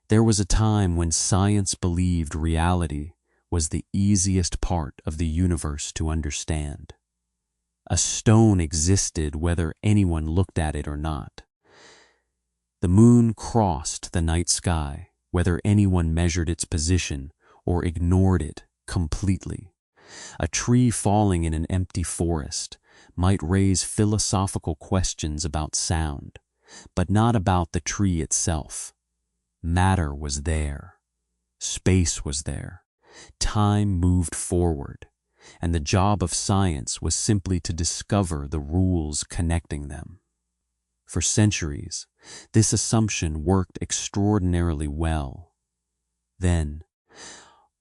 There was a time when science believed reality was the easiest part of the universe to understand. A stone existed whether anyone looked at it or not. The moon crossed the night sky whether anyone measured its position or ignored it completely. A tree falling in an empty forest might raise philosophical questions about sound, but not about the tree itself. Matter was there. Space was there. Time moved forward, and the job of science was simply to discover the rules connecting them. For centuries, this assumption worked extraordinarily well. Then,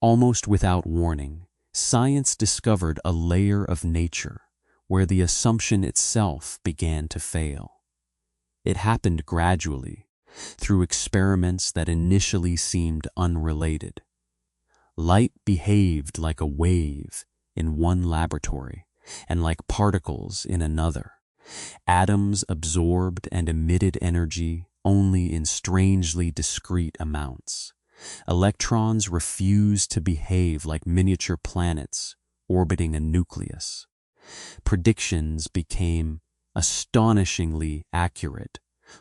almost without warning, science discovered a layer of nature where the assumption itself began to fail. It happened gradually, through experiments that initially seemed unrelated. Light behaved like a wave in one laboratory and like particles in another. Atoms absorbed and emitted energy only in strangely discrete amounts. Electrons refused to behave like miniature planets orbiting a nucleus. Predictions became astonishingly accurate,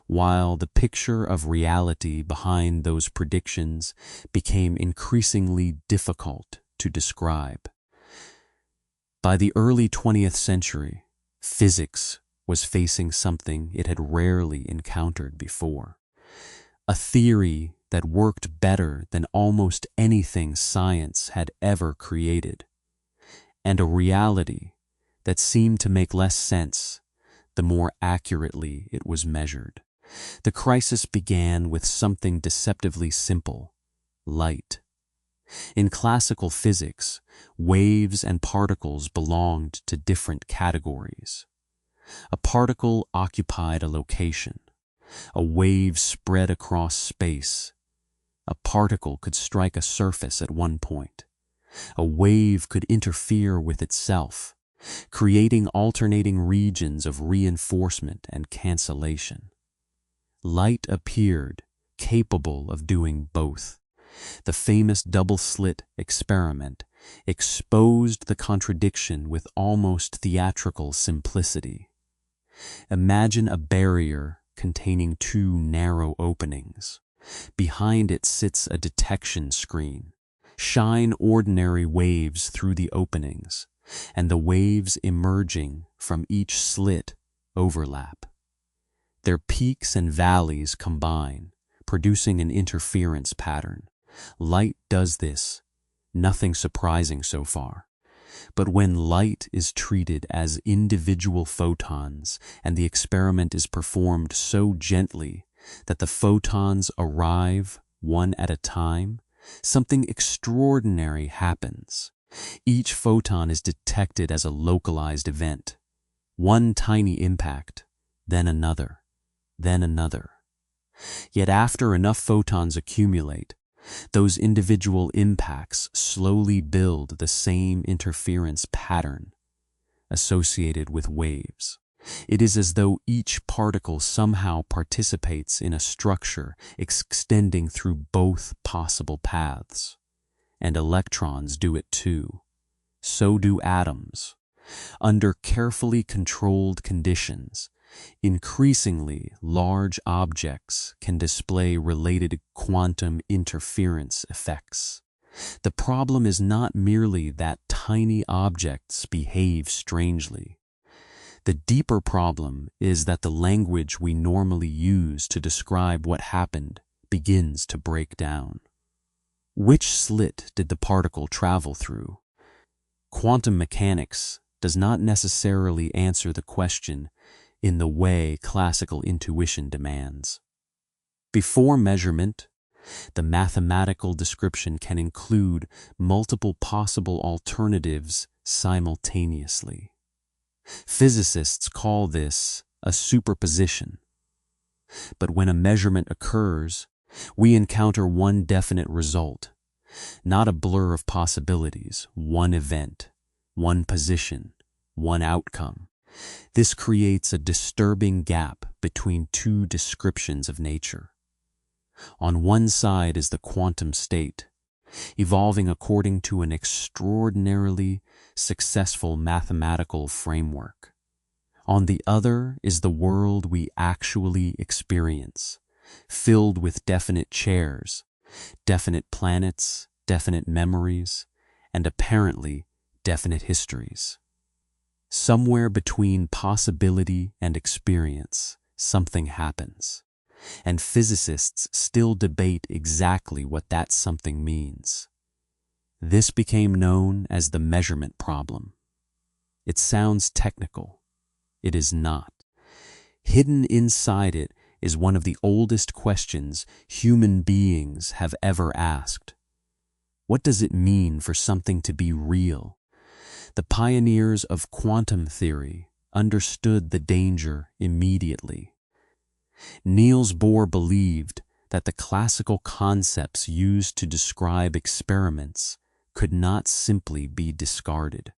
while the picture of reality behind those predictions became increasingly difficult to describe. By the early 20th century, physics was facing something it had rarely encountered before. A theory that worked better than almost anything science had ever created, and a reality that seemed to make less sense the more accurately it was measured. The crisis began with something deceptively simple: light. In classical physics, waves and particles belonged to different categories. A particle occupied a location. A wave spread across space. A particle could strike a surface at one point. A wave could interfere with itself, creating alternating regions of reinforcement and cancellation. Light appeared capable of doing both. The famous double-slit experiment exposed the contradiction with almost theatrical simplicity. Imagine a barrier containing two narrow openings. Behind it sits a detection screen. Shine ordinary waves through the openings, and the waves emerging from each slit overlap. Their peaks and valleys combine, producing an interference pattern. Light does this, nothing surprising so far. But when light is treated as individual photons and the experiment is performed so gently that the photons arrive one at a time, something extraordinary happens. Each photon is detected as a localized event. One tiny impact, then another, then another. Yet after enough photons accumulate, those individual impacts slowly build the same interference pattern associated with waves. It is as though each particle somehow participates in a structure extending through both possible paths. And electrons do it too. So do atoms. Under carefully controlled conditions, increasingly large objects can display related quantum interference effects. The problem is not merely that tiny objects behave strangely. The deeper problem is that the language we normally use to describe what happened begins to break down. Which slit did the particle travel through? Quantum mechanics does not necessarily answer the question in the way classical intuition demands. Before measurement, the mathematical description can include multiple possible alternatives simultaneously. Physicists call this a superposition. But when a measurement occurs, we encounter one definite result, not a blur of possibilities, one event, one position, one outcome. This creates a disturbing gap between two descriptions of nature. On one side is the quantum state, evolving according to an extraordinarily successful mathematical framework. On the other is the world we actually experience, filled with definite chairs, definite planets, definite memories, and apparently definite histories. Somewhere between possibility and experience, something happens, and physicists still debate exactly what that something means. This became known as the measurement problem. It sounds technical. It is not. Hidden inside it is one of the oldest questions human beings have ever asked. What does it mean for something to be real? The pioneers of quantum theory understood the danger immediately. Niels Bohr believed that the classical concepts used to describe experiments could not simply be discarded.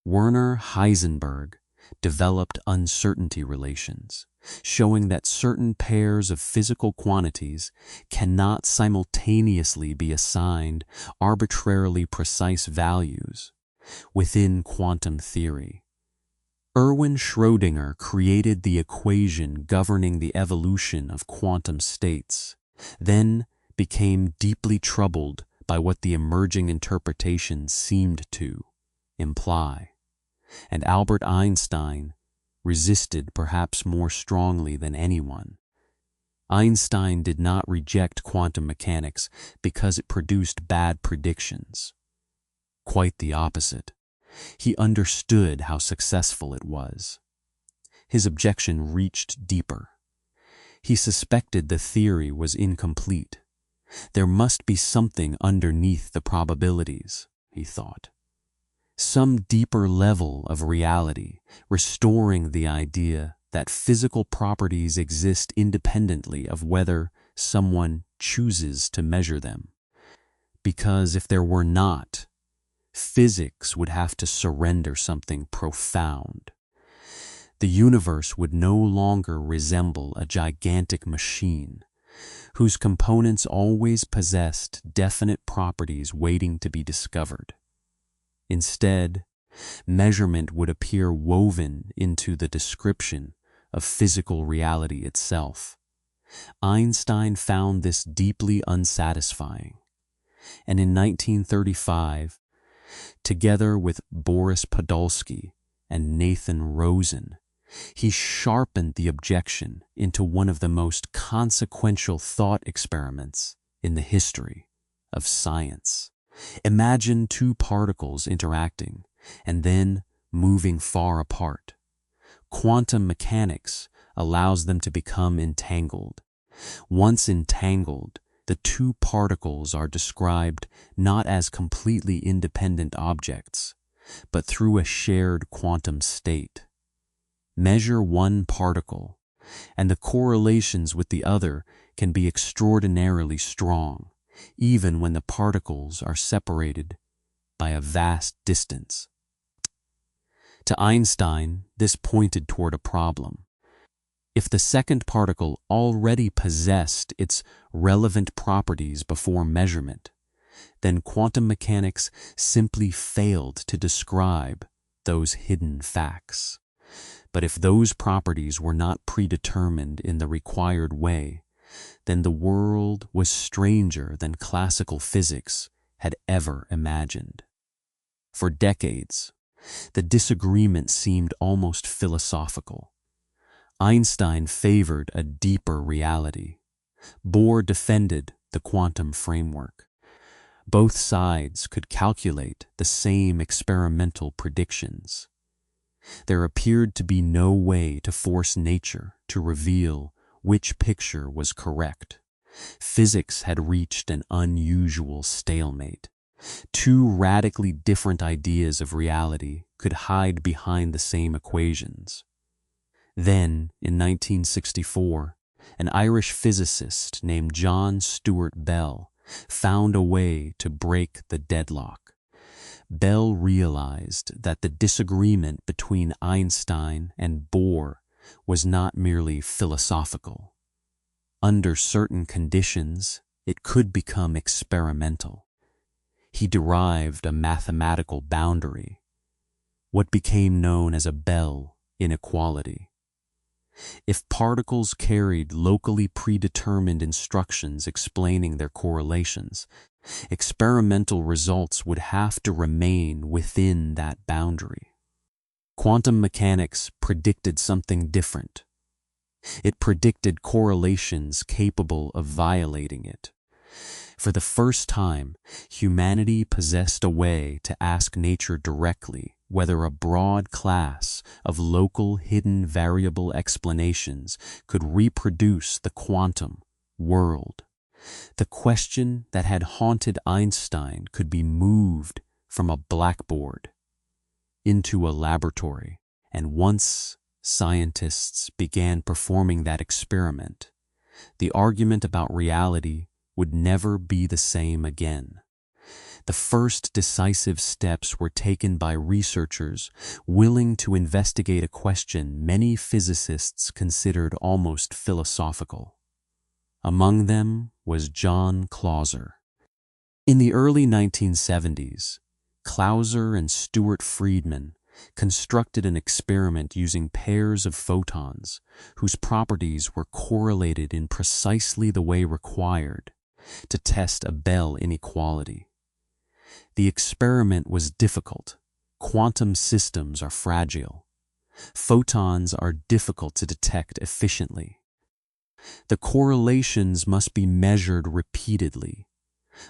Werner Heisenberg developed uncertainty relations, showing that certain pairs of physical quantities cannot simultaneously be assigned arbitrarily precise values within quantum theory. Erwin Schrödinger created the equation governing the evolution of quantum states, then became deeply troubled by what the emerging interpretations seemed to imply. And Albert Einstein resisted perhaps more strongly than anyone. Einstein did not reject quantum mechanics because it produced bad predictions. Quite the opposite. He understood how successful it was. His objection reached deeper. He suspected the theory was incomplete. There must be something underneath the probabilities, he thought. Some deeper level of reality, restoring the idea that physical properties exist independently of whether someone chooses to measure them. Because if there were not, physics would have to surrender something profound. The universe would no longer resemble a gigantic machine whose components always possessed definite properties waiting to be discovered. Instead, measurement would appear woven into the description of physical reality itself. Einstein found this deeply unsatisfying, and in 1935, together with Boris Podolsky and Nathan Rosen, he sharpened the objection into one of the most consequential thought experiments in the history of science. Imagine two particles interacting and then moving far apart. Quantum mechanics allows them to become entangled. Once entangled, the two particles are described not as completely independent objects, but through a shared quantum state. Measure one particle, and the correlations with the other can be extraordinarily strong, even when the particles are separated by a vast distance. To Einstein, this pointed toward a problem. If the second particle already possessed its relevant properties before measurement, then quantum mechanics simply failed to describe those hidden facts. But if those properties were not predetermined in the required way, then the world was stranger than classical physics had ever imagined. For decades, the disagreement seemed almost philosophical. Einstein favored a deeper reality. Bohr defended the quantum framework. Both sides could calculate the same experimental predictions. There appeared to be no way to force nature to reveal which picture was correct. Physics had reached an unusual stalemate. Two radically different ideas of reality could hide behind the same equations. Then, in 1964, an Irish physicist named John Stuart Bell found a way to break the deadlock. Bell realized that the disagreement between Einstein and Bohr was not merely philosophical. Under certain conditions, it could become experimental. He derived a mathematical boundary, what became known as a Bell inequality. If particles carried locally predetermined instructions explaining their correlations, experimental results would have to remain within that boundary. Quantum mechanics predicted something different. It predicted correlations capable of violating it. For the first time, humanity possessed a way to ask nature directly whether a broad class of local hidden variable explanations could reproduce the quantum world. The question that had haunted Einstein could be moved from a blackboard into a laboratory, and once scientists began performing that experiment, the argument about reality would never be the same again. The first decisive steps were taken by researchers willing to investigate a question many physicists considered almost philosophical. Among them was John Clauser. In the early 1970s, Clauser and Stuart Friedman constructed an experiment using pairs of photons whose properties were correlated in precisely the way required to test a Bell inequality. The experiment was difficult. Quantum systems are fragile. Photons are difficult to detect efficiently. The correlations must be measured repeatedly,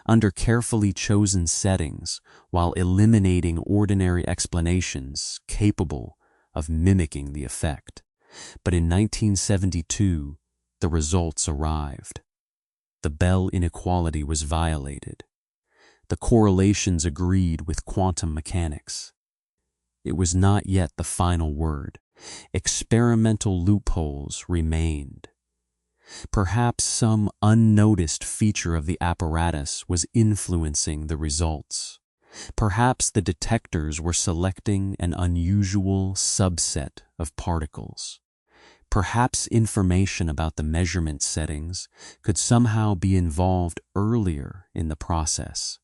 under carefully chosen settings, while eliminating ordinary explanations capable of mimicking the effect. But in 1972, the results arrived. The Bell inequality was violated. The correlations agreed with quantum mechanics. It was not yet the final word. Experimental loopholes remained. Perhaps some unnoticed feature of the apparatus was influencing the results. Perhaps the detectors were selecting an unusual subset of particles. Perhaps information about the measurement settings could somehow be involved earlier in the process.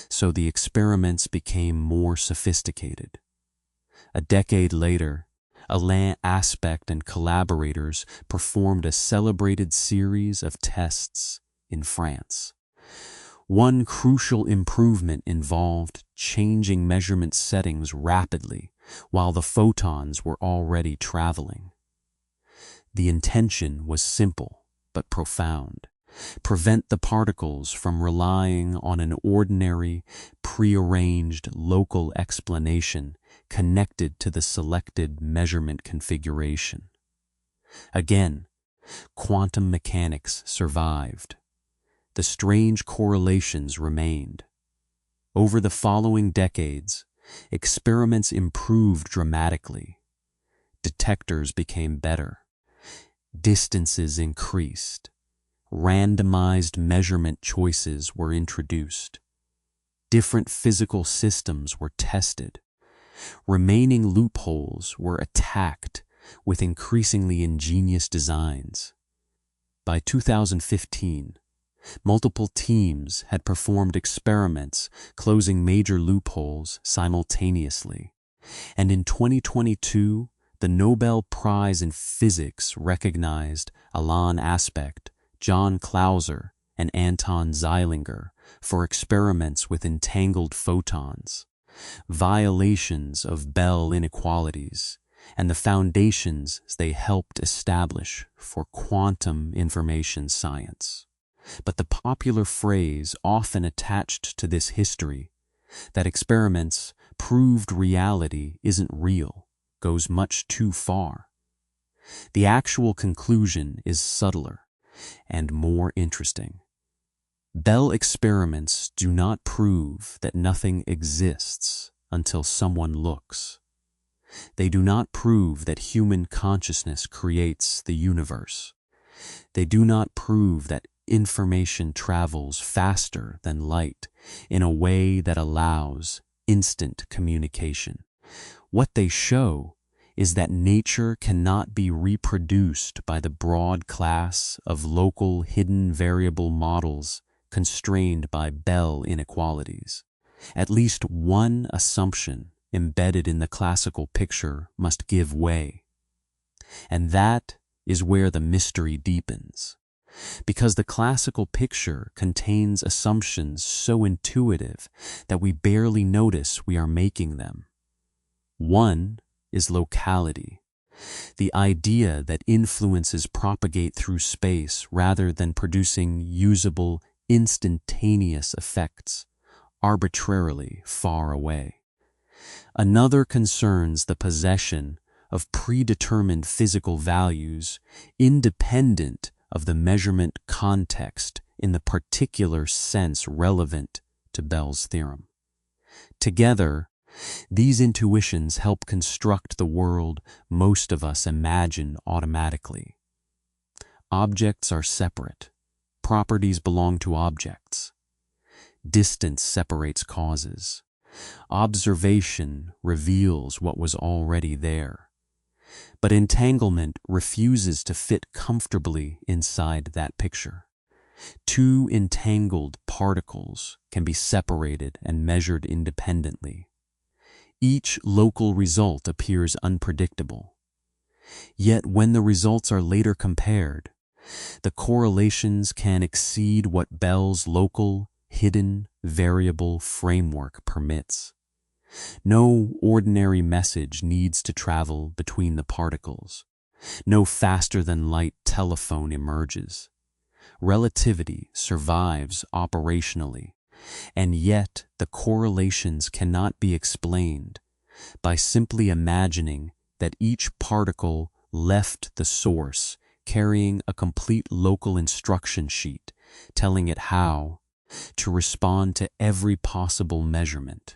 So the experiments became more sophisticated. A decade later, Alain Aspect and collaborators performed a celebrated series of tests in France. One crucial improvement involved changing measurement settings rapidly while the photons were already traveling. The intention was simple but profound. Prevent the particles from relying on an ordinary, prearranged local explanation connected to the selected measurement configuration. Again, quantum mechanics survived. The strange correlations remained. Over the following decades, experiments improved dramatically. Detectors became better. Distances increased. Randomized measurement choices were introduced. Different physical systems were tested. Remaining loopholes were attacked with increasingly ingenious designs. By 2015, multiple teams had performed experiments closing major loopholes simultaneously, and in 2022, the Nobel Prize in Physics recognized Alain Aspect, John Clauser, and Anton Zeilinger for experiments with entangled photons, violations of Bell inequalities, and the foundations they helped establish for quantum information science. But the popular phrase often attached to this history, that experiments proved reality isn't real, goes much too far. The actual conclusion is subtler and more interesting. Bell experiments do not prove that nothing exists until someone looks. They do not prove that human consciousness creates the universe. They do not prove that information travels faster than light in a way that allows instant communication. What they show is that nature cannot be reproduced by the broad class of local hidden variable models constrained by Bell inequalities. At least one assumption embedded in the classical picture must give way. And that is where the mystery deepens. Because the classical picture contains assumptions so intuitive that we barely notice we are making them. One is locality, the idea that influences propagate through space rather than producing usable, instantaneous effects arbitrarily far away. Another concerns the possession of predetermined physical values independent of the measurement context in the particular sense relevant to Bell's theorem. Together, these intuitions help construct the world most of us imagine automatically. Objects are separate. Properties belong to objects. Distance separates causes. Observation reveals what was already there. But entanglement refuses to fit comfortably inside that picture. Two entangled particles can be separated and measured independently. Each local result appears unpredictable. Yet when the results are later compared, the correlations can exceed what Bell's local, hidden, variable framework permits. No ordinary message needs to travel between the particles. No faster-than-light telephone emerges. Relativity survives operationally, and yet the correlations cannot be explained by simply imagining that each particle left the source carrying a complete local instruction sheet telling it how to respond to every possible measurement.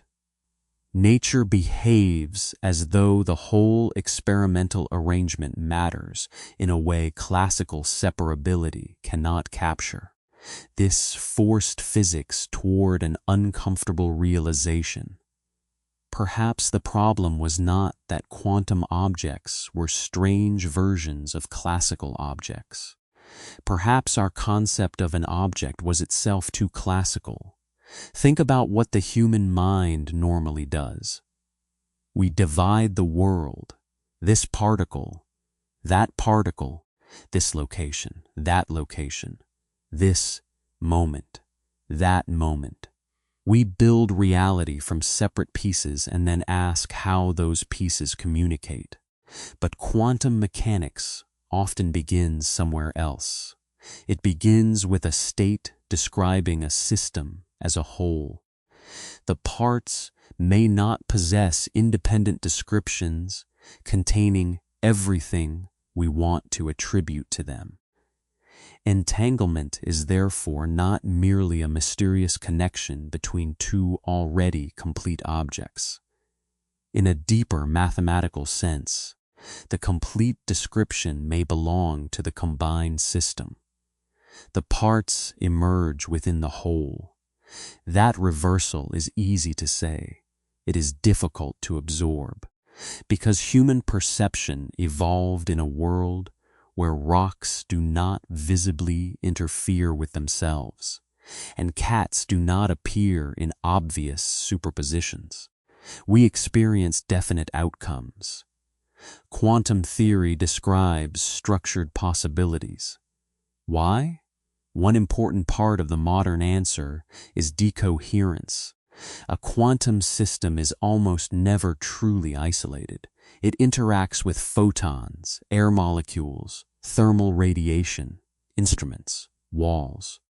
Nature behaves as though the whole experimental arrangement matters in a way classical separability cannot capture. This forced physics toward an uncomfortable realization. Perhaps the problem was not that quantum objects were strange versions of classical objects. Perhaps our concept of an object was itself too classical. Think about what the human mind normally does. We divide the world, this particle, that particle, this location, that location, this moment, that moment. We build reality from separate pieces and then ask how those pieces communicate. But quantum mechanics often begins somewhere else. It begins with a state describing a system as a whole. The parts may not possess independent descriptions containing everything we want to attribute to them. Entanglement is therefore not merely a mysterious connection between two already complete objects. In a deeper mathematical sense, the complete description may belong to the combined system. The parts emerge within the whole. That reversal is easy to say. It is difficult to absorb, because human perception evolved in a world where rocks do not visibly interfere with themselves, and cats do not appear in obvious superpositions. We experience definite outcomes. Quantum theory describes structured possibilities. Why? One important part of the modern answer is decoherence. A quantum system is almost never truly isolated. It interacts with photons, air molecules, thermal radiation, instruments, walls,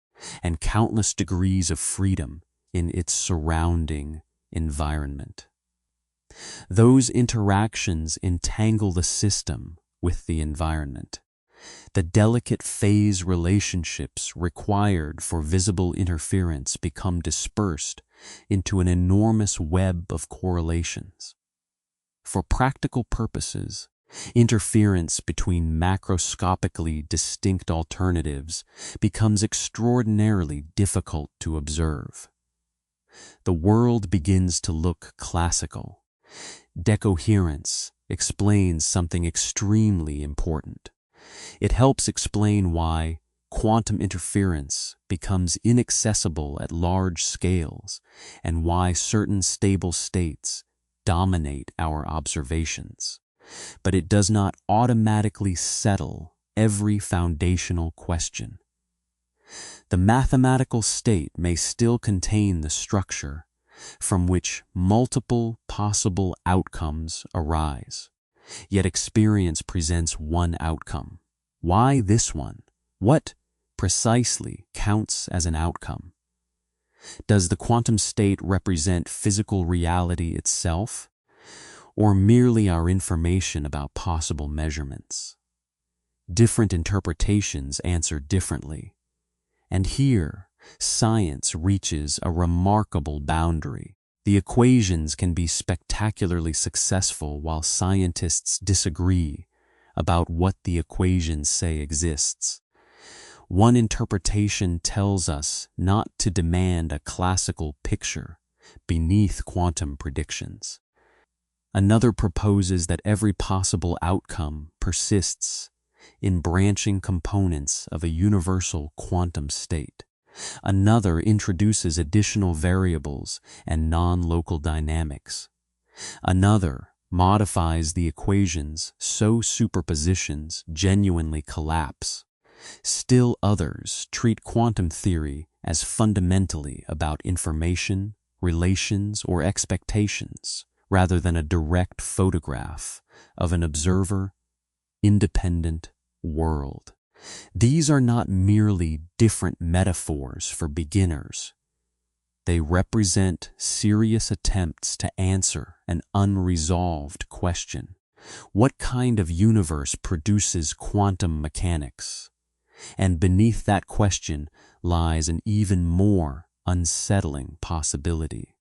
and countless degrees of freedom in its surrounding environment. Those interactions entangle the system with the environment. The delicate phase relationships required for visible interference become dispersed into an enormous web of correlations. For practical purposes, interference between macroscopically distinct alternatives becomes extraordinarily difficult to observe. The world begins to look classical. decoherence explains something extremely important. It helps explain why quantum interference becomes inaccessible at large scales and why certain stable states dominate our observations. But it does not automatically settle every foundational question. The mathematical state may still contain the structure from which multiple possible outcomes arise, yet experience presents one outcome. Why this one? What precisely counts as an outcome? Does the quantum state represent physical reality itself, or merely our information about possible measurements? Different interpretations answer differently, and here science reaches a remarkable boundary. The equations can be spectacularly successful while scientists disagree about what the equations say exists. One interpretation tells us not to demand a classical picture beneath quantum predictions. Another proposes that every possible outcome persists in branching components of a universal quantum state. Another introduces additional variables and non-local dynamics. Another modifies the equations so superpositions genuinely collapse. Still others treat quantum theory as fundamentally about information, relations, or expectations, rather than a direct photograph of an observer, independent world. These are not merely different metaphors for beginners. They represent serious attempts to answer an unresolved question. What kind of universe produces quantum mechanics? And beneath that question lies an even more unsettling possibility.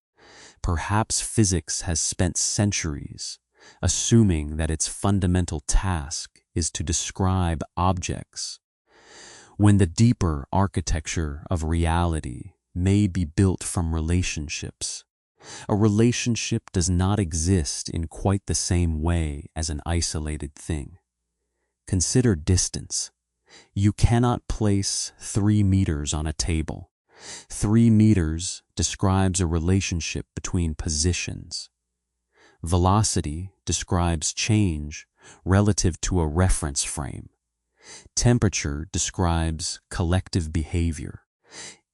Perhaps physics has spent centuries assuming that its fundamental task is to describe objects, when the deeper architecture of reality may be built from relationships. A relationship does not exist in quite the same way as an isolated thing. Consider distance. You cannot place 3 meters on a table. 3 meters describes a relationship between positions. Velocity describes change relative to a reference frame. Temperature describes collective behavior.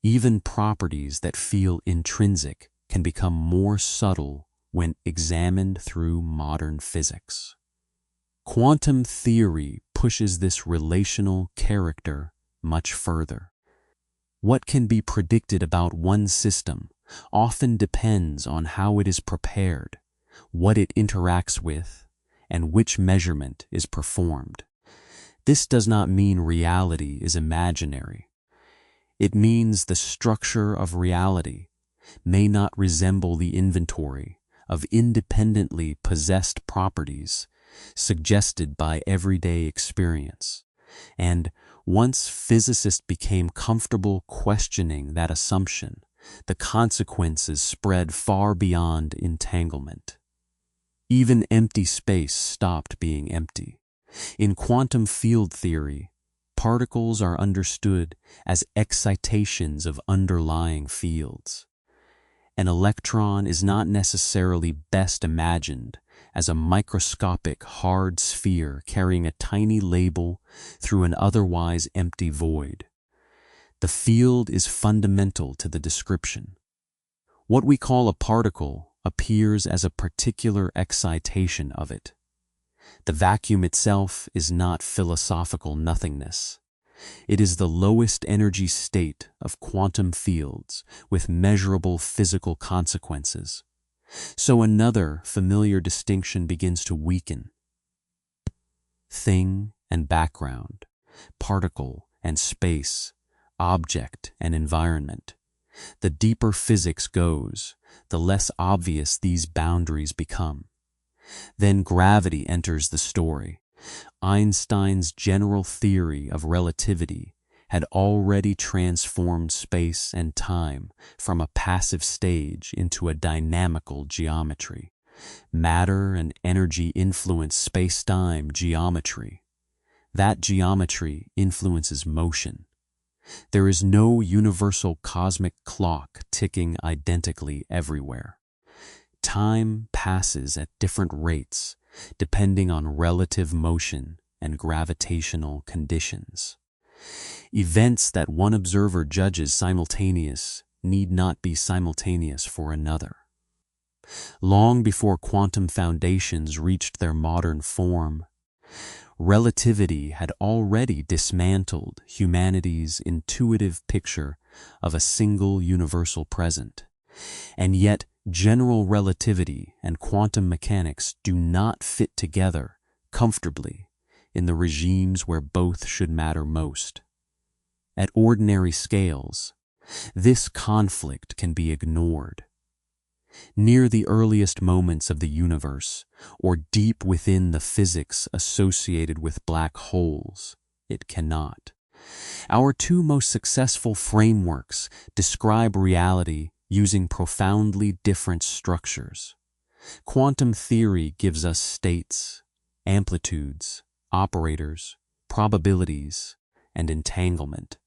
Even properties that feel intrinsic can become more subtle when examined through modern physics. Quantum theory pushes this relational character much further. What can be predicted about one system often depends on how it is prepared, what it interacts with, and which measurement is performed. This does not mean reality is imaginary. It means the structure of reality may not resemble the inventory of independently possessed properties suggested by everyday experience. And once physicists became comfortable questioning that assumption, the consequences spread far beyond entanglement. Even empty space stopped being empty. In quantum field theory, particles are understood as excitations of underlying fields. An electron is not necessarily best imagined as a microscopic hard sphere carrying a tiny label through an otherwise empty void. The field is fundamental to the description. What we call a particle appears as a particular excitation of it. The vacuum itself is not philosophical nothingness. It is the lowest energy state of quantum fields with measurable physical consequences. So another familiar distinction begins to weaken. Thing and background, particle and space, object and environment. The deeper physics goes, the less obvious these boundaries become. Then gravity enters the story. Einstein's general theory of relativity had already transformed space and time from a passive stage into a dynamical geometry. Matter and energy influence space-time geometry. That geometry influences motion. There is no universal cosmic clock ticking identically everywhere. Time passes at different rates depending on relative motion and gravitational conditions. Events that one observer judges simultaneous need not be simultaneous for another. Long before quantum foundations reached their modern form, relativity had already dismantled humanity's intuitive picture of a single universal present. And yet, general relativity and quantum mechanics do not fit together comfortably in the regimes where both should matter most. At ordinary scales, this conflict can be ignored. Near the earliest moments of the universe, or deep within the physics associated with black holes, it cannot. Our two most successful frameworks describe reality using profoundly different structures. Quantum theory gives us states, amplitudes, operators, probabilities, and entanglement.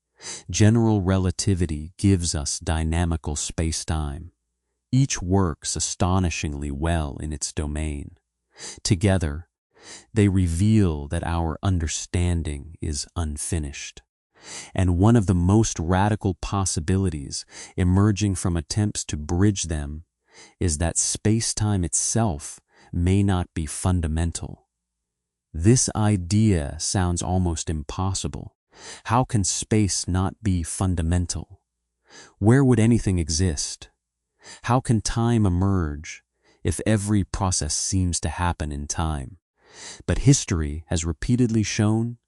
General relativity gives us dynamical space-time. Each works astonishingly well in its domain. Together, they reveal that our understanding is unfinished. And one of the most radical possibilities emerging from attempts to bridge them is that space-time itself may not be fundamental. This idea sounds almost impossible. How can space not be fundamental? Where would anything exist? How can time emerge if every process seems to happen in time? But history has repeatedly shown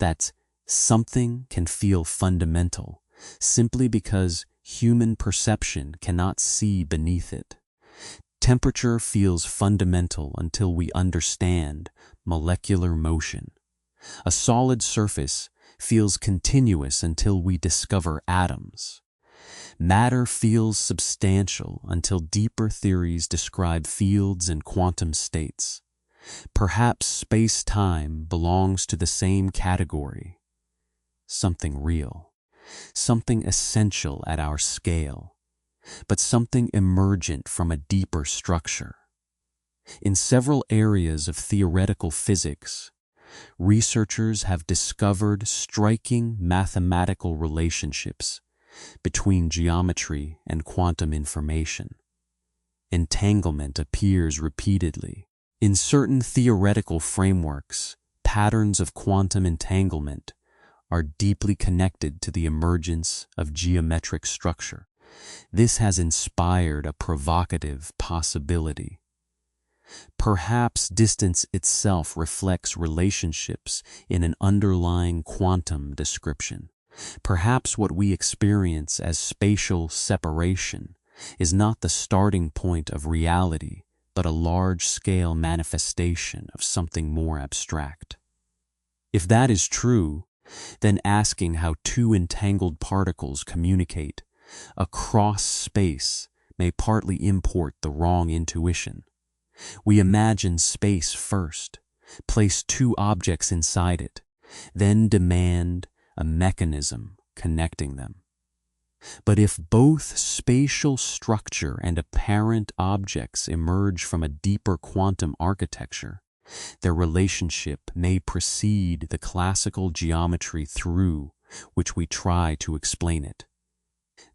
that something can feel fundamental simply because human perception cannot see beneath it. Temperature feels fundamental until we understand molecular motion. A solid surface feels continuous until we discover atoms. Matter feels substantial until deeper theories describe fields and quantum states. Perhaps space-time belongs to the same category. Something real, something essential at our scale, but something emergent from a deeper structure. In several areas of theoretical physics, researchers have discovered striking mathematical relationships between geometry and quantum information. Entanglement appears repeatedly. In certain theoretical frameworks, patterns of quantum entanglement are deeply connected to the emergence of geometric structure. This has inspired a provocative possibility. Perhaps distance itself reflects relationships in an underlying quantum description. Perhaps what we experience as spatial separation is not the starting point of reality, but a large-scale manifestation of something more abstract. If that is true, then asking how two entangled particles communicate across space may partly import the wrong intuition. We imagine space first, place two objects inside it, then demand a mechanism connecting them. But if both spatial structure and apparent objects emerge from a deeper quantum architecture, their relationship may precede the classical geometry through which we try to explain it.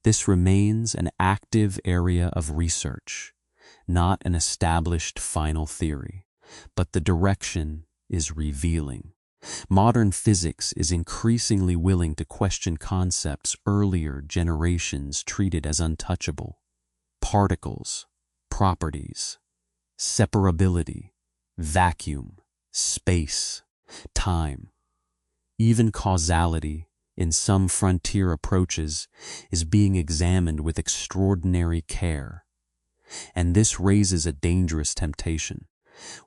This remains an active area of research, not an established final theory, but the direction is revealing. Modern physics is increasingly willing to question concepts earlier generations treated as untouchable. Particles, properties, separability, vacuum, space, time. Even causality, in some frontier approaches, is being examined with extraordinary care. And this raises a dangerous temptation.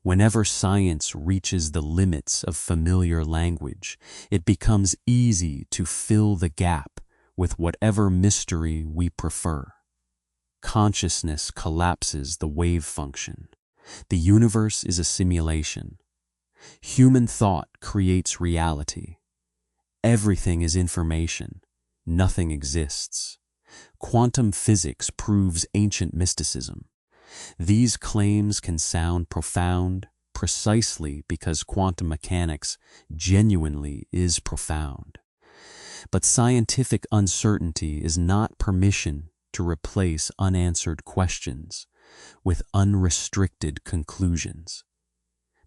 Whenever science reaches the limits of familiar language, it becomes easy to fill the gap with whatever mystery we prefer. Consciousness collapses the wave function. The universe is a simulation. Human thought creates reality. Everything is information. Nothing exists. Quantum physics proves ancient mysticism. These claims can sound profound precisely because quantum mechanics genuinely is profound. But scientific uncertainty is not permission to replace unanswered questions with unrestricted conclusions.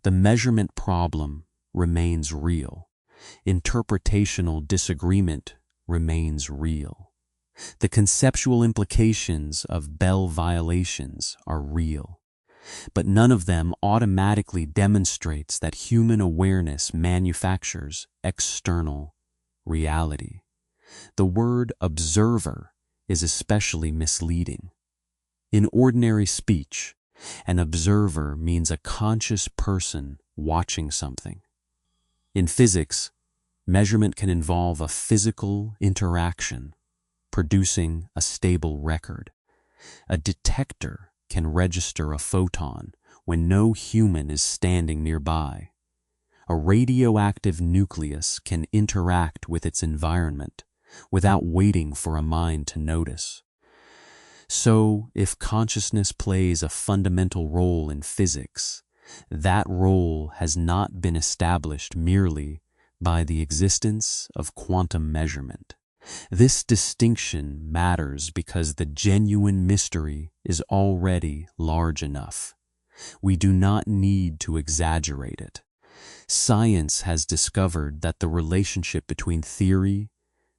The measurement problem remains real. Interpretational disagreement remains real. The conceptual implications of Bell violations are real, but none of them automatically demonstrates that human awareness manufactures external reality. The word observer is especially misleading. In ordinary speech, an observer means a conscious person watching something. In physics, measurement can involve a physical interaction, producing a stable record. A detector can register a photon when no human is standing nearby. A radioactive nucleus can interact with its environment without waiting for a mind to notice. So, if consciousness plays a fundamental role in physics, that role has not been established merely by the existence of quantum measurement. This distinction matters because the genuine mystery is already large enough. We do not need to exaggerate it. Science has discovered that the relationship between theory,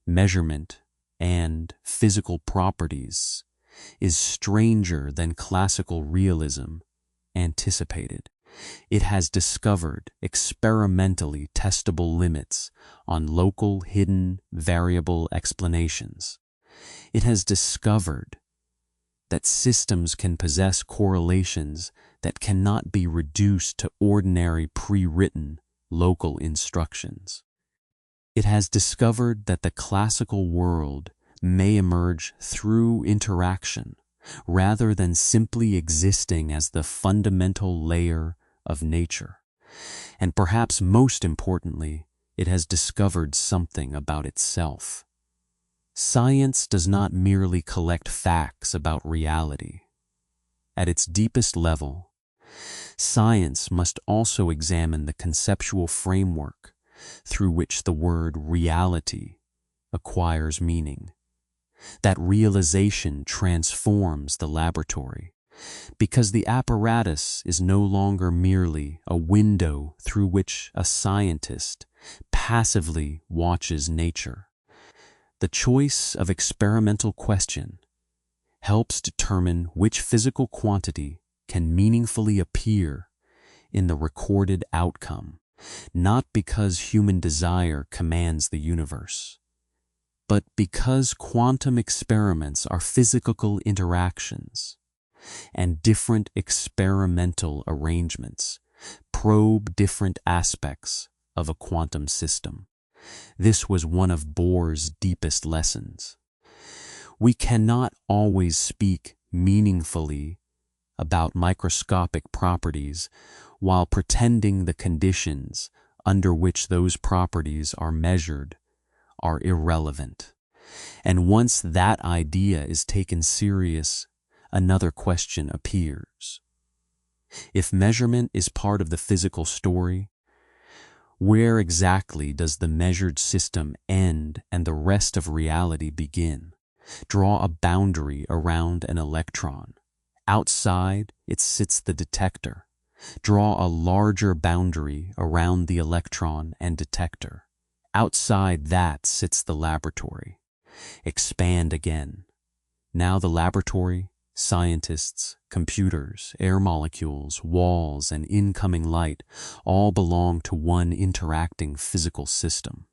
measurement, and physical properties is stranger than classical realism anticipated. It has discovered experimentally testable limits on local hidden variable explanations. It has discovered that systems can possess correlations that cannot be reduced to ordinary pre-written local instructions. It has discovered that the classical world may emerge through interaction rather than simply existing as the fundamental layer of nature. And perhaps most importantly, it has discovered something about itself. Science does not merely collect facts about reality. At its deepest level, science must also examine the conceptual framework through which the word reality acquires meaning. That realization transforms the laboratory, because the apparatus is no longer merely a window through which a scientist passively watches nature. The choice of experimental question helps determine which physical quantity can meaningfully appear in the recorded outcome, not because human desire commands the universe, but because quantum experiments are physical interactions, and different experimental arrangements probe different aspects of a quantum system. This was one of Bohr's deepest lessons. We cannot always speak meaningfully about microscopic properties while pretending the conditions under which those properties are measured are irrelevant. And once that idea is taken serious, another question appears. If measurement is part of the physical story, where exactly does the measured system end and the rest of reality begin? Draw a boundary around an electron. Outside it sits the detector. Draw a larger boundary around the electron and detector. Outside that sits the laboratory. Expand again. Now the laboratory, scientists, computers, air molecules, walls, and incoming light all belong to one interacting physical system.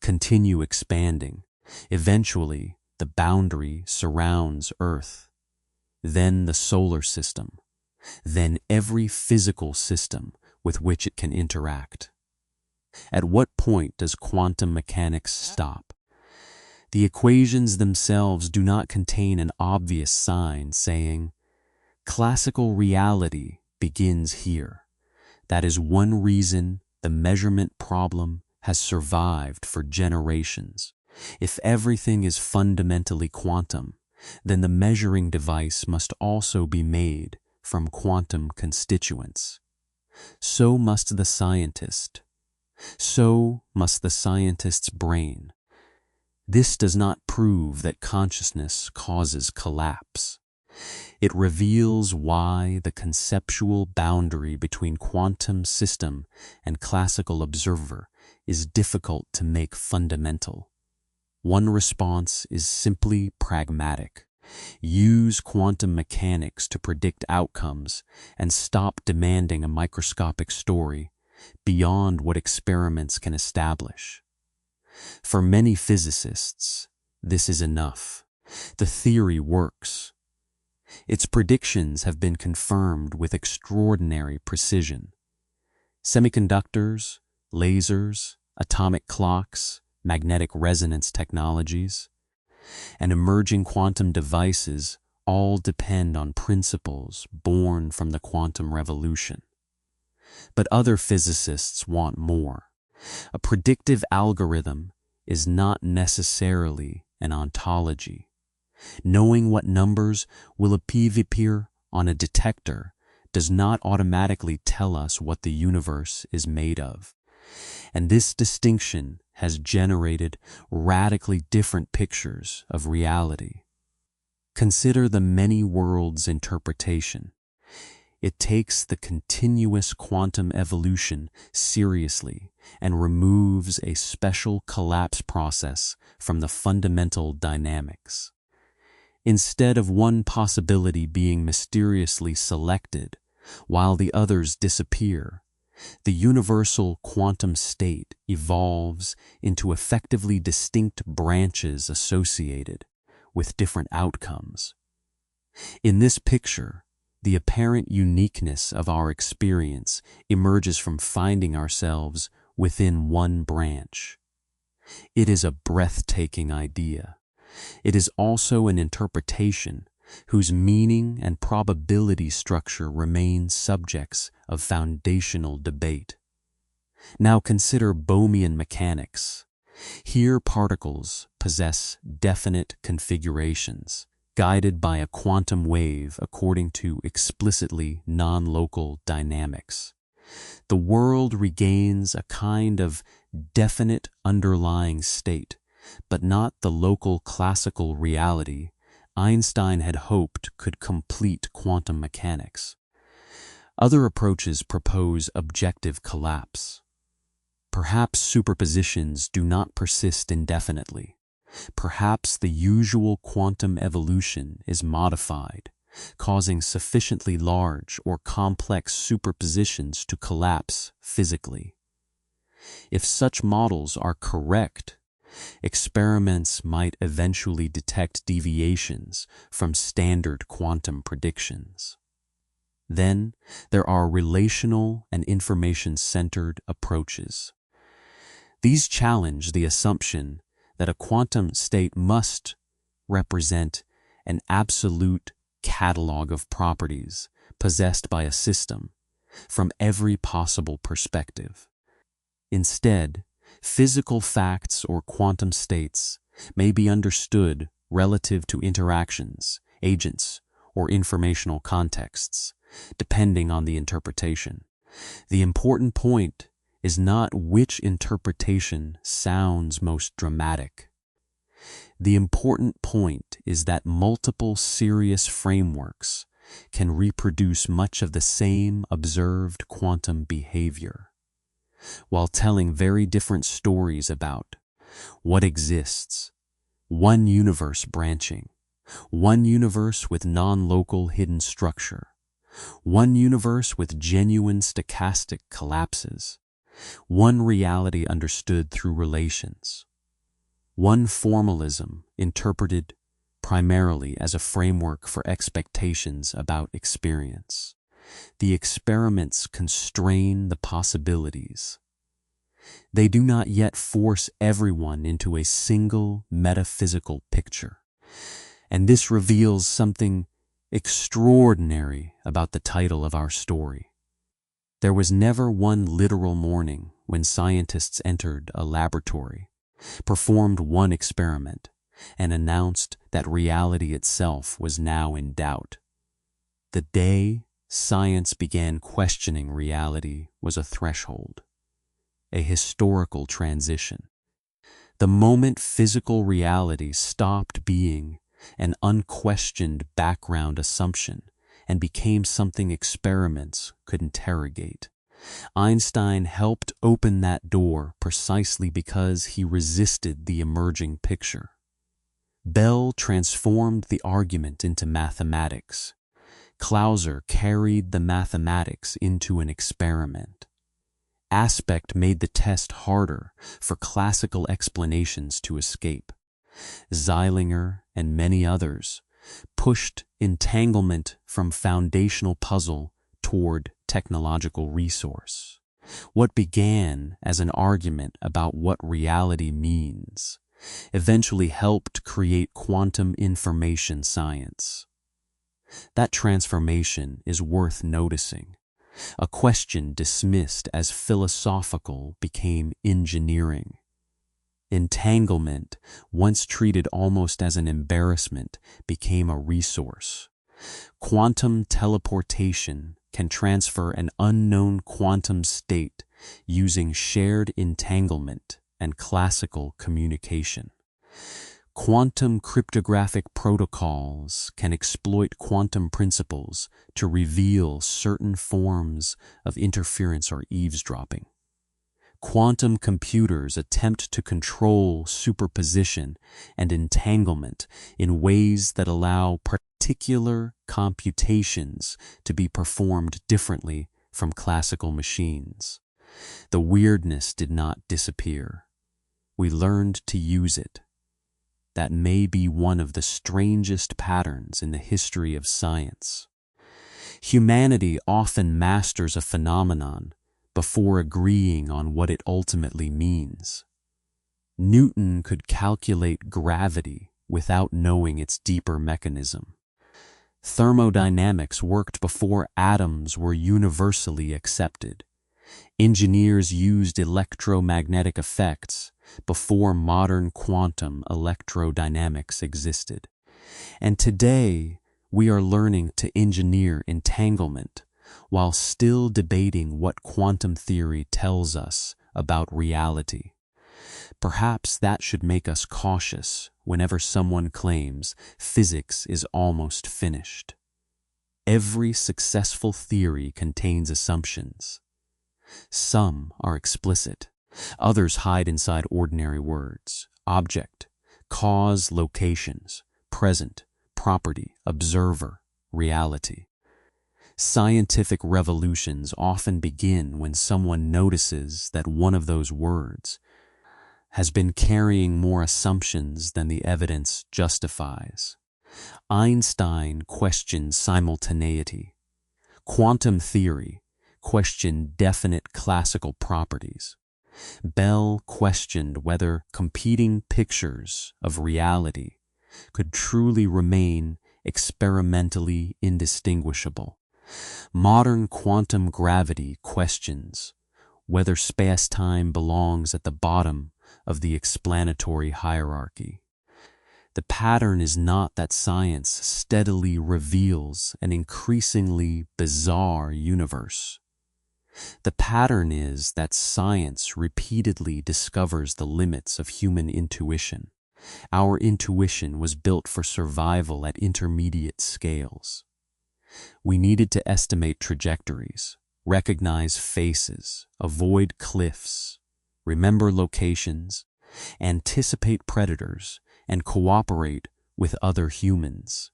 Continue expanding. Eventually, the boundary surrounds Earth, then the solar system, then every physical system with which it can interact. At what point does quantum mechanics stop? The equations themselves do not contain an obvious sign saying, classical reality begins here. That is one reason the measurement problem has survived for generations. If everything is fundamentally quantum, then the measuring device must also be made from quantum constituents. So must the scientist. So must the scientist's brain. This does not prove that consciousness causes collapse. It reveals why the conceptual boundary between quantum system and classical observer is difficult to make fundamental. One response is simply pragmatic. Use quantum mechanics to predict outcomes and stop demanding a microscopic story beyond what experiments can establish. For many physicists, this is enough. The theory works. Its predictions have been confirmed with extraordinary precision. Semiconductors, lasers, atomic clocks, magnetic resonance technologies, and emerging quantum devices all depend on principles born from the quantum revolution. But other physicists want more. A predictive algorithm is not necessarily an ontology. Knowing what numbers will appear on a detector does not automatically tell us what the universe is made of. And this distinction has generated radically different pictures of reality. Consider the many worlds interpretation. It takes the continuous quantum evolution seriously and removes a special collapse process from the fundamental dynamics. Instead of one possibility being mysteriously selected while the others disappear, the universal quantum state evolves into effectively distinct branches associated with different outcomes. In this picture, the apparent uniqueness of our experience emerges from finding ourselves within one branch. It is a breathtaking idea. It is also an interpretation whose meaning and probability structure remain subjects of foundational debate. Now consider Bohmian mechanics. Here particles possess definite configurations, guided by a quantum wave according to explicitly non-local dynamics. The world regains a kind of definite underlying state, but not the local classical reality Einstein had hoped could complete quantum mechanics. Other approaches propose objective collapse. Perhaps superpositions do not persist indefinitely. Perhaps the usual quantum evolution is modified, causing sufficiently large or complex superpositions to collapse physically. If such models are correct, experiments might eventually detect deviations from standard quantum predictions. Then there are relational and information-centered approaches. These challenge the assumption that a quantum state must represent an absolute catalog of properties possessed by a system from every possible perspective. Instead, physical facts or quantum states may be understood relative to interactions, agents, or informational contexts, depending on the interpretation. The important point is not which interpretation sounds most dramatic. The important point is that multiple serious frameworks can reproduce much of the same observed quantum behavior, while telling very different stories about what exists, one universe branching, one universe with non-local hidden structure, one universe with genuine stochastic collapses, one reality understood through relations, one formalism interpreted primarily as a framework for expectations about experience. The experiments constrain the possibilities. They do not yet force everyone into a single metaphysical picture, and this reveals something extraordinary about the title of our story. There was never one literal morning when scientists entered a laboratory, performed one experiment, and announced that reality itself was now in doubt. The day science began questioning reality was a threshold, a historical transition. The moment physical reality stopped being an unquestioned background assumption and became something experiments could interrogate. Einstein helped open that door precisely because he resisted the emerging picture. Bell transformed the argument into mathematics. Clauser carried the mathematics into an experiment. Aspect made the test harder for classical explanations to escape. Zeilinger and many others pushed entanglement from foundational puzzle toward technological resource. What began as an argument about what reality means eventually helped create quantum information science. That transformation is worth noticing. A question dismissed as philosophical became engineering. Entanglement, once treated almost as an embarrassment, became a resource. Quantum teleportation can transfer an unknown quantum state using shared entanglement and classical communication. Quantum cryptographic protocols can exploit quantum principles to reveal certain forms of interference or eavesdropping. Quantum computers attempt to control superposition and entanglement in ways that allow particular computations to be performed differently from classical machines. The weirdness did not disappear. We learned to use it. That may be one of the strangest patterns in the history of science. Humanity often masters a phenomenon before agreeing on what it ultimately means. Newton could calculate gravity without knowing its deeper mechanism. Thermodynamics worked before atoms were universally accepted. Engineers used electromagnetic effects before modern quantum electrodynamics existed. And today, we are learning to engineer entanglement while still debating what quantum theory tells us about reality. Perhaps that should make us cautious whenever someone claims physics is almost finished. Every successful theory contains assumptions. Some are explicit. Others hide inside ordinary words: object, cause, locations, present, property, observer, reality. Scientific revolutions often begin when someone notices that one of those words has been carrying more assumptions than the evidence justifies. Einstein questioned simultaneity. Quantum theory questioned definite classical properties. Bell questioned whether competing pictures of reality could truly remain experimentally indistinguishable. Modern quantum gravity questions whether space-time belongs at the bottom of the explanatory hierarchy. The pattern is not that science steadily reveals an increasingly bizarre universe. The pattern is that science repeatedly discovers the limits of human intuition. Our intuition was built for survival at intermediate scales. We needed to estimate trajectories, recognize faces, avoid cliffs, remember locations, anticipate predators, and cooperate with other humans.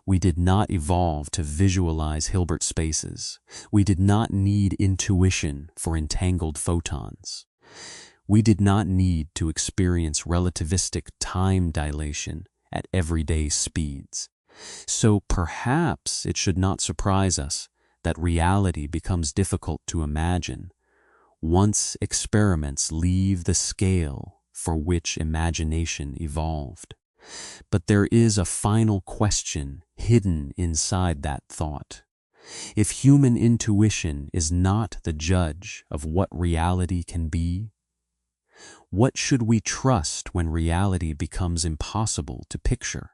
We did not evolve to visualize Hilbert spaces. We did not need intuition for entangled photons. We did not need to experience relativistic time dilation at everyday speeds. So perhaps it should not surprise us that reality becomes difficult to imagine once experiments leave the scale for which imagination evolved. But there is a final question hidden inside that thought. If human intuition is not the judge of what reality can be, what should we trust when reality becomes impossible to picture?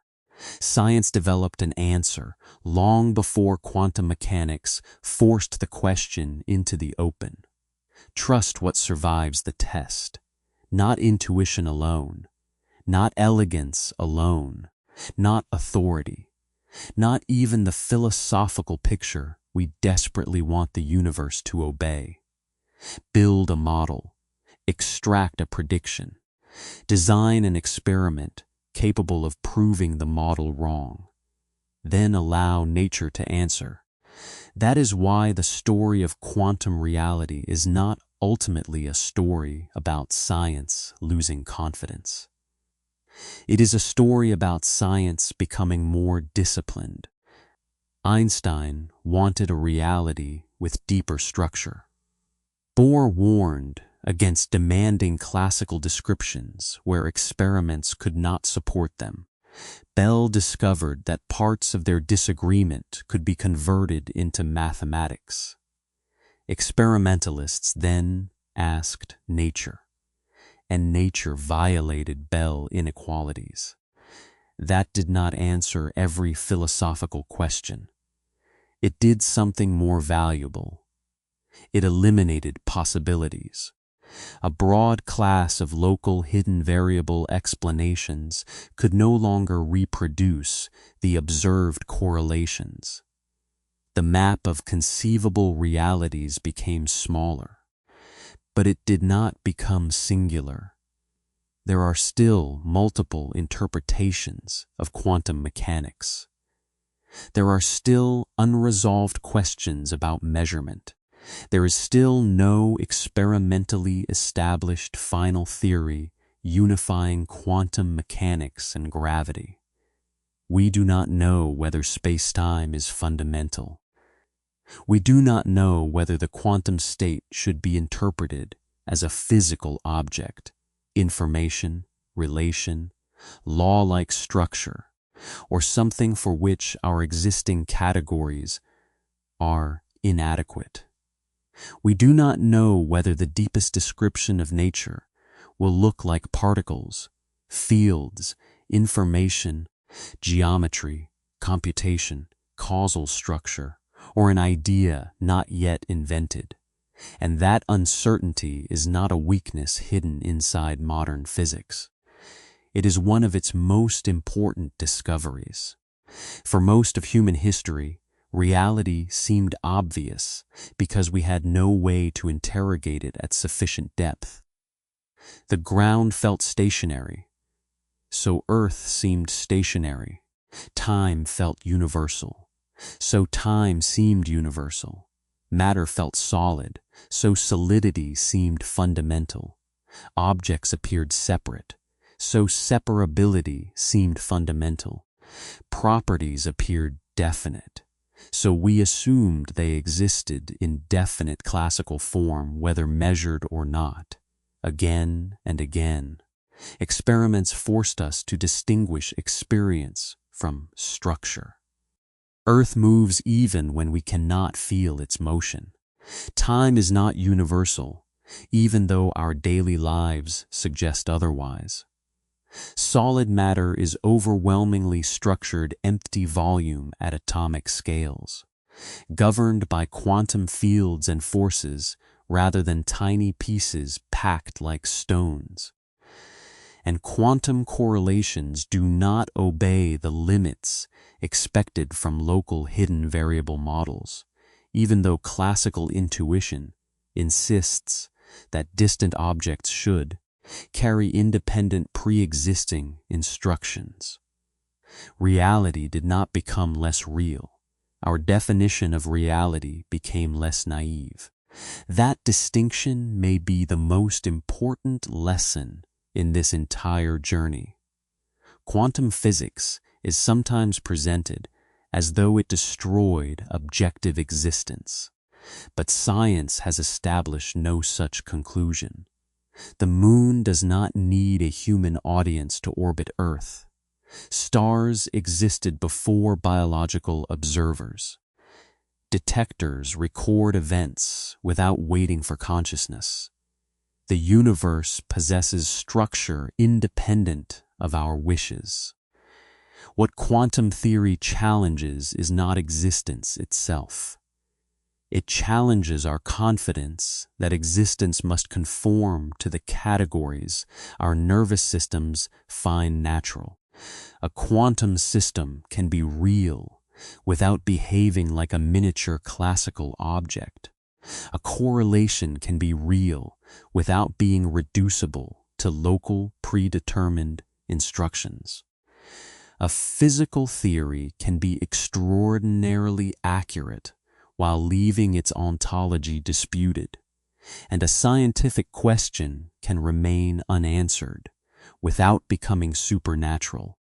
Science developed an answer long before quantum mechanics forced the question into the open. Trust what survives the test, not intuition alone, not elegance alone, not authority, not even the philosophical picture we desperately want the universe to obey. Build a model, extract a prediction, design an experiment capable of proving the model wrong. Then allow nature to answer. That is why the story of quantum reality is not ultimately a story about science losing confidence. It is a story about science becoming more disciplined. Einstein wanted a reality with deeper structure. Bohr warned against demanding classical descriptions where experiments could not support them. Bell discovered that parts of their disagreement could be converted into mathematics. Experimentalists then asked nature, and nature violated Bell inequalities. That did not answer every philosophical question. It did something more valuable. It eliminated possibilities. A broad class of local hidden variable explanations could no longer reproduce the observed correlations. The map of conceivable realities became smaller, but it did not become singular. There are still multiple interpretations of quantum mechanics. There are still unresolved questions about measurement. There is still no experimentally established final theory unifying quantum mechanics and gravity. We do not know whether space-time is fundamental. We do not know whether the quantum state should be interpreted as a physical object, information, relation, law-like structure, or something for which our existing categories are inadequate. We do not know whether the deepest description of nature will look like particles, fields, information, geometry, computation, causal structure, or an idea not yet invented. And that uncertainty is not a weakness hidden inside modern physics. It is one of its most important discoveries. For most of human history, reality seemed obvious because we had no way to interrogate it at sufficient depth. The ground felt stationary, so Earth seemed stationary. Time felt universal, so time seemed universal. Matter felt solid, so solidity seemed fundamental. Objects appeared separate, so separability seemed fundamental. Properties appeared definite, so we assumed they existed in definite classical form, whether measured or not. Again and again, experiments forced us to distinguish experience from structure. Earth moves even when we cannot feel its motion. Time is not universal, even though our daily lives suggest otherwise. Solid matter is overwhelmingly structured empty volume at atomic scales, governed by quantum fields and forces rather than tiny pieces packed like stones. And quantum correlations do not obey the limits expected from local hidden variable models, even though classical intuition insists that distant objects should carry independent pre-existing instructions. Reality did not become less real. Our definition of reality became less naive. That distinction may be the most important lesson in this entire journey. Quantum physics is sometimes presented as though it destroyed objective existence, but science has established no such conclusion. The moon does not need a human audience to orbit Earth. Stars existed before biological observers. Detectors record events without waiting for consciousness. The universe possesses structure independent of our wishes. What quantum theory challenges is not existence itself. It challenges our confidence that existence must conform to the categories our nervous systems find natural. A quantum system can be real without behaving like a miniature classical object. A correlation can be real without being reducible to local predetermined instructions. A physical theory can be extraordinarily accurate while leaving its ontology disputed, and a scientific question can remain unanswered without becoming supernatural.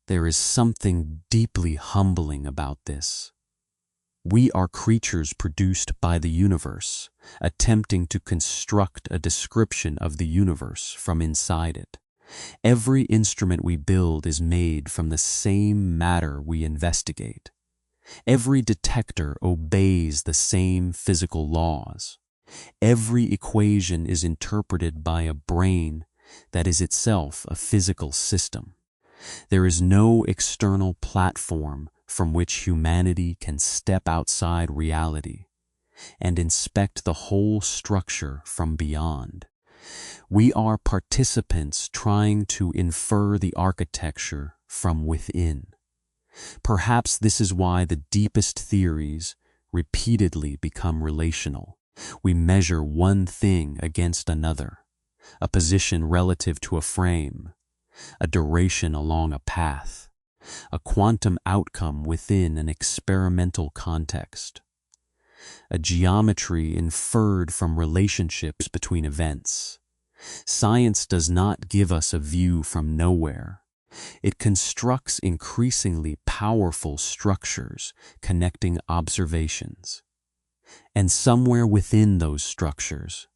There is something deeply humbling about this. We are creatures produced by the universe, attempting to construct a description of the universe from inside it. Every instrument we build is made from the same matter we investigate. Every detector obeys the same physical laws. Every equation is interpreted by a brain that is itself a physical system. There is no external platform from which humanity can step outside reality and inspect the whole structure from beyond. We are participants trying to infer the architecture from within. Perhaps this is why the deepest theories repeatedly become relational. We measure one thing against another, a position relative to a frame, a duration along a path, a quantum outcome within an experimental context, a geometry inferred from relationships between events. Science does not give us a view from nowhere. It constructs increasingly powerful structures connecting observations. And somewhere within those structures,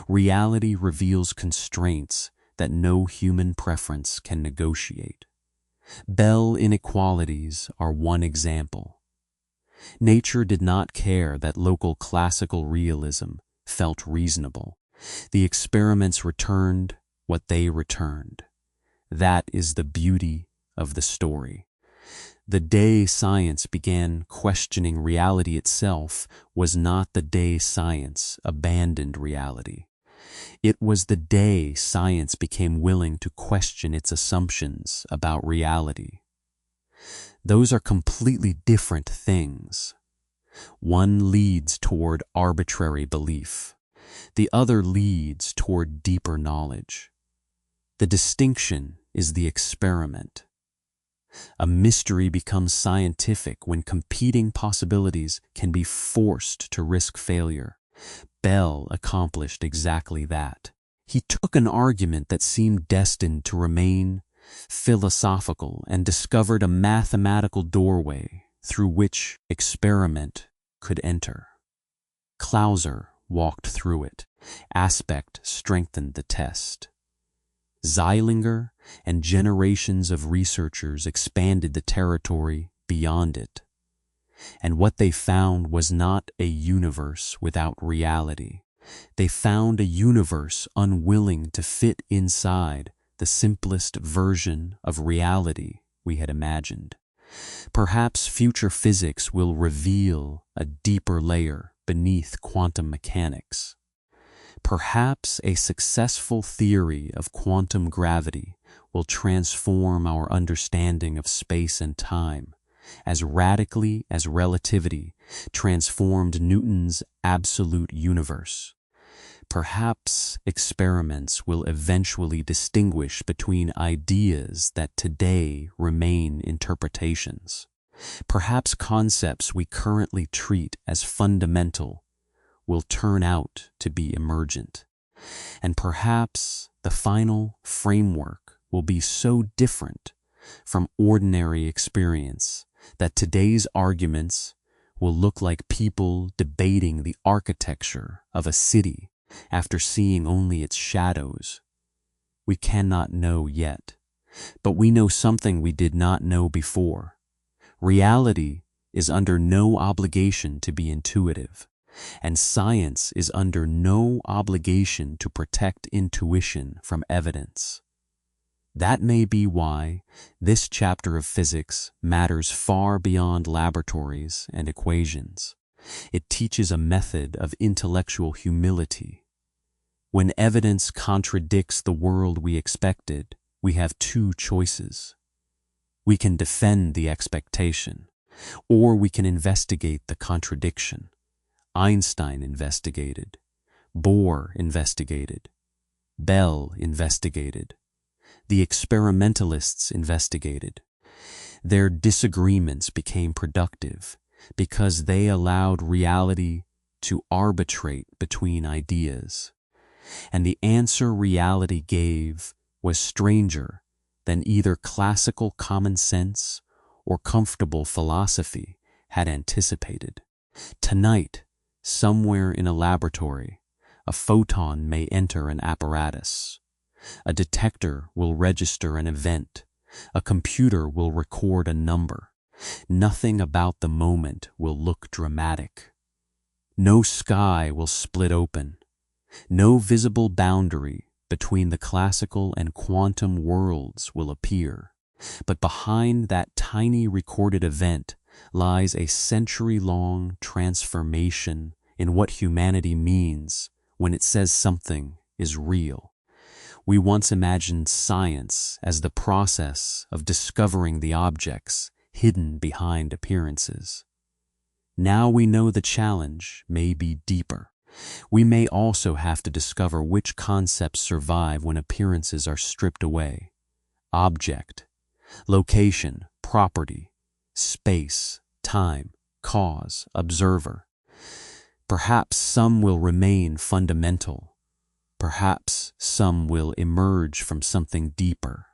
reality reveals constraints that no human preference can negotiate. Bell inequalities are one example. Nature did not care that local classical realism felt reasonable. The experiments returned what they returned. That is the beauty of the story. The day science began questioning reality itself was not the day science abandoned reality. It was the day science became willing to question its assumptions about reality. Those are completely different things. One leads toward arbitrary belief. The other leads toward deeper knowledge. The distinction is the experiment. A mystery becomes scientific when competing possibilities can be forced to risk failure. Bell accomplished exactly that. He took an argument that seemed destined to remain philosophical and discovered a mathematical doorway through which experiment could enter. Clauser walked through it. Aspect strengthened the test. Zeilinger and generations of researchers expanded the territory beyond it. And what they found was not a universe without reality. They found a universe unwilling to fit inside the simplest version of reality we had imagined. Perhaps future physics will reveal a deeper layer beneath quantum mechanics. Perhaps a successful theory of quantum gravity will transform our understanding of space and time as radically as relativity transformed Newton's absolute universe. Perhaps experiments will eventually distinguish between ideas that today remain interpretations. Perhaps concepts we currently treat as fundamental will turn out to be emergent. And perhaps the final framework will be so different from ordinary experience that today's arguments will look like people debating the architecture of a city after seeing only its shadows. We cannot know yet, But we know something we did not know before. Reality is under no obligation to be intuitive, and science is under no obligation to protect intuition from evidence. That may be why this chapter of physics matters far beyond laboratories and equations. It teaches a method of intellectual humility. When evidence contradicts the world we expected, we have two choices. We can defend the expectation, or we can investigate the contradiction. Einstein investigated. Bohr investigated. Bell investigated. The experimentalists investigated. Their disagreements became productive because they allowed reality to arbitrate between ideas. And the answer reality gave was stranger than either classical common sense or comfortable philosophy had anticipated. Tonight, somewhere in a laboratory, a photon may enter an apparatus. A detector will register an event. A computer will record a number. Nothing about the moment will look dramatic. No sky will split open. No visible boundary between the classical and quantum worlds will appear. But behind that tiny recorded event lies a century-long transformation in what humanity means when it says something is real. We once imagined science as the process of discovering the objects hidden behind appearances. Now we know the challenge may be deeper. We may also have to discover which concepts survive when appearances are stripped away. Object, location, property, space, time, cause, observer. Perhaps some will remain fundamental. Perhaps some will emerge from something deeper.